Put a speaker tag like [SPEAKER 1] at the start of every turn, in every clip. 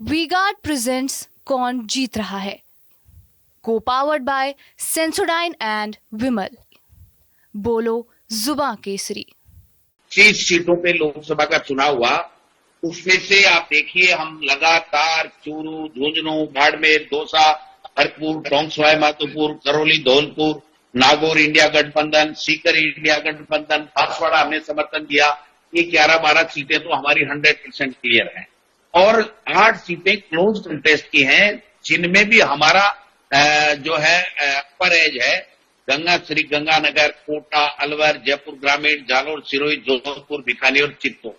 [SPEAKER 1] V-Guard presents कौन जीत रहा है, को पावर्ड बाय सेंसोडाइन एंड विमल। बोलो जुबां केसरी।
[SPEAKER 2] 30 सीटों पे लोकसभा का चुनाव हुआ। उसमें से आप देखिए, हम लगातार चूरू, झुंझुनू, बाड़मेर, दौसा, भरतपुर, टोंक सवाई माधोपुर, करौली, धौलपुर, नागौर इंडिया गठबंधन, सीकर इंडिया गठबंधन, बांसवाड़ा हमने समर्थन दिया। ये 11-12 सीटें तो हमारी 100% क्लियर हैं और 8 सीटें क्लोज कंटेस्ट की हैं, जिनमें भी हमारा जो है अपर एज है गंगा, श्री गंगानगर, कोटा, अलवर, जयपुर ग्रामीण, जालोर, सिरोही, जोधपुर, बीकानेर और चित्तौड़।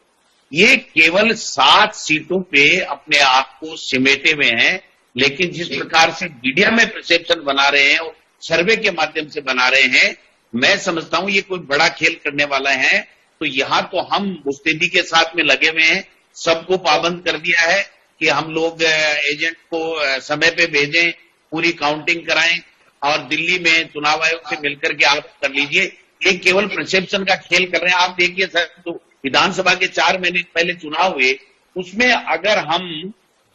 [SPEAKER 2] ये केवल 7 सीटों पे अपने आप को सिमेटे हुए हैं। लेकिन जिस प्रकार से मीडिया में परसेप्शन बना रहे हैं और सर्वे के माध्यम से बना रहे हैं, मैं समझता हूं ये कोई बड़ा खेल करने वाला है। तो यहां तो हम मुस्तैदी के साथ में लगे हुए हैं, सबको पाबंद कर दिया है कि हम लोग एजेंट को समय पे भेजें, पूरी काउंटिंग कराएं और दिल्ली में चुनाव आयोग से मिलकर के आप कर लीजिए। ये केवल परसेप्शन का खेल कर रहे हैं। आप देखिए सर, तो विधानसभा के 4 महीने पहले चुनाव हुए, उसमें अगर हम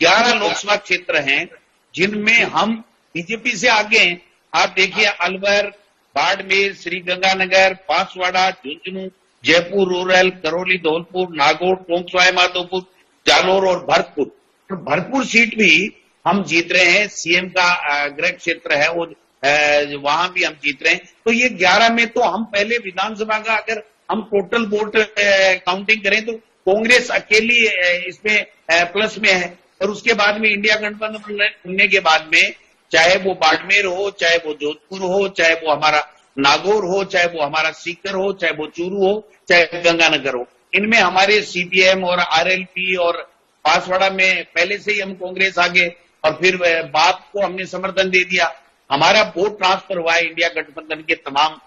[SPEAKER 2] 11 लोकसभा क्षेत्र हैं जिनमें हम बीजेपी से आगे हैं। आप देखिए अलवर, बाड़मेर, श्रीगंगानगर, बांसवाड़ा, झुंझुनू, जयपुर रूरल, करौली, धौलपुर, नागौर, टोंक सवाई माधोपुर, जालोर और भरतपुर। तो भरतपुर सीट भी हम जीत रहे हैं। सीएम का गृह क्षेत्र है वो, वहां भी हम जीत रहे हैं। तो ये 11 में तो हम पहले विधानसभा का अगर हम टोटल वोट काउंटिंग करें तो कांग्रेस अकेली इसमें प्लस में है। और उसके बाद में इंडिया गठबंधन बनने के बाद में चाहे वो बाड़मेर हो, चाहे वो जोधपुर हो, चाहे वो हमारा नागौर हो, चाहे वो हमारा सीकर हो, चाहे वो चूरू हो, चाहे गंगानगर हो, इनमें हमारे सीपीएम और आरएलपी और बांसवाड़ा में पहले से ही हम कांग्रेस आगे और फिर बाप को हमने समर्थन दे दिया। हमारा वोट ट्रांसफर हुआ है इंडिया गठबंधन के तमाम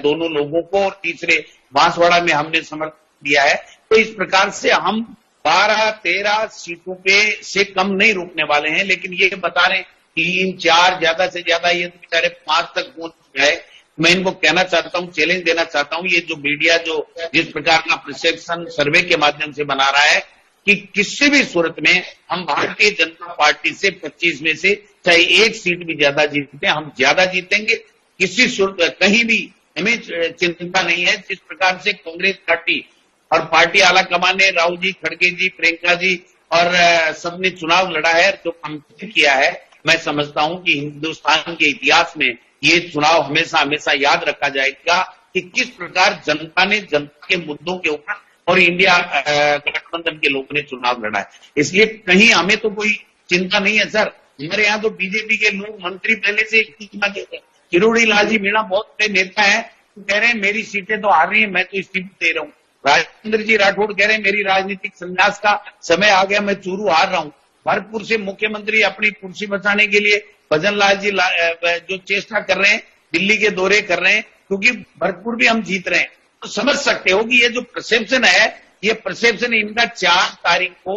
[SPEAKER 2] दोनों लोगों को और तीसरे बांसवाड़ा में हमने समर्थन दिया है। तो इस प्रकार से हम 12-13 सीटों पे से कम नहीं रुकने वाले हैं। लेकिन ये बता रहे 3-4 ज्यादा से ज्यादा, ये तो बेचारे 5 तक पहुंच गए। मैं इनको कहना चाहता हूं, चैलेंज देना चाहता हूं, ये जो मीडिया जो जिस प्रकार का परसेप्शन सर्वे के माध्यम से बना रहा है कि किसी भी सूरत में हम भारतीय जनता पार्टी से 25 में से चाहे 1 सीट भी ज्यादा जीते, हम ज्यादा जीतेंगे। किसी सूरत कहीं भी हमें चिंता नहीं है। जिस प्रकार से कांग्रेस पार्टी और पार्टी आला कमान ने राहुल जी, खड़गे जी, प्रियंका जी और सबने चुनाव लड़ा है, जो कंप्लीट किया है, मैं समझता हूं कि हिंदुस्तान के इतिहास में ये चुनाव हमेशा हमेशा याद रखा जाएगा कि किस प्रकार जनता ने जनता के मुद्दों के ऊपर और इंडिया गठबंधन के लोगों ने चुनाव लड़ा है। इसलिए कहीं हमें तो कोई चिंता नहीं है सर। हमारे यहाँ तो बीजेपी के लोग मंत्री पहले से किरोड़ी लाल जी मीणा बहुत बड़े नेता है, तो कह रहे हैं मेरी सीटें तो आ रही है, मैं तो इस्तीफा दे रहा हूँ। राजेंद्र जी राठौड़ कह रहे हैं मेरी राजनीतिक संन्यास का समय आ गया, मैं चूरू हार रहा हूं। भरतपुर से मुख्यमंत्री अपनी कुर्सी बचाने के लिए भजन लाल जी जो चेष्टा कर रहे हैं, दिल्ली के दौरे कर रहे हैं, क्योंकि भरतपुर भी हम जीत रहे हैं। तो समझ सकते हो कि ये जो परसेप्शन है, ये परसेप्शन इनका 4 तारीख को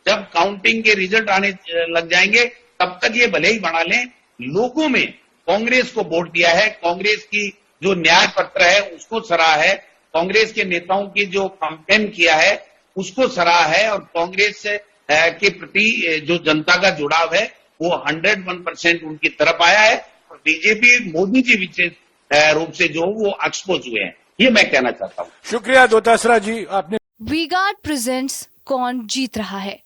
[SPEAKER 2] जब काउंटिंग के रिजल्ट आने लग जाएंगे, तब तक ये भले ही बना लें। लोगों में कांग्रेस को वोट दिया है, कांग्रेस की जो न्याय पत्र है उसको सराहा है, कांग्रेस के नेताओं की जो कैंपेन किया है उसको सराहा है और कांग्रेस के प्रति जो जनता का जुड़ाव है वो 101% उनकी तरफ आया है। और बीजेपी मोदी जी विशेष रूप से जो वो एक्सपोज हुए हैं, ये मैं कहना चाहता हूँ।
[SPEAKER 3] शुक्रिया दोतासरा जी, आपने।
[SPEAKER 1] वी-गार्ड प्रेजेंट्स कौन जीत रहा है,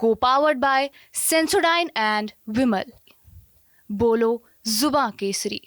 [SPEAKER 1] को पावर्ड बाय सेंसोडाइन एंड विमल। बोलो जुबां केसरी।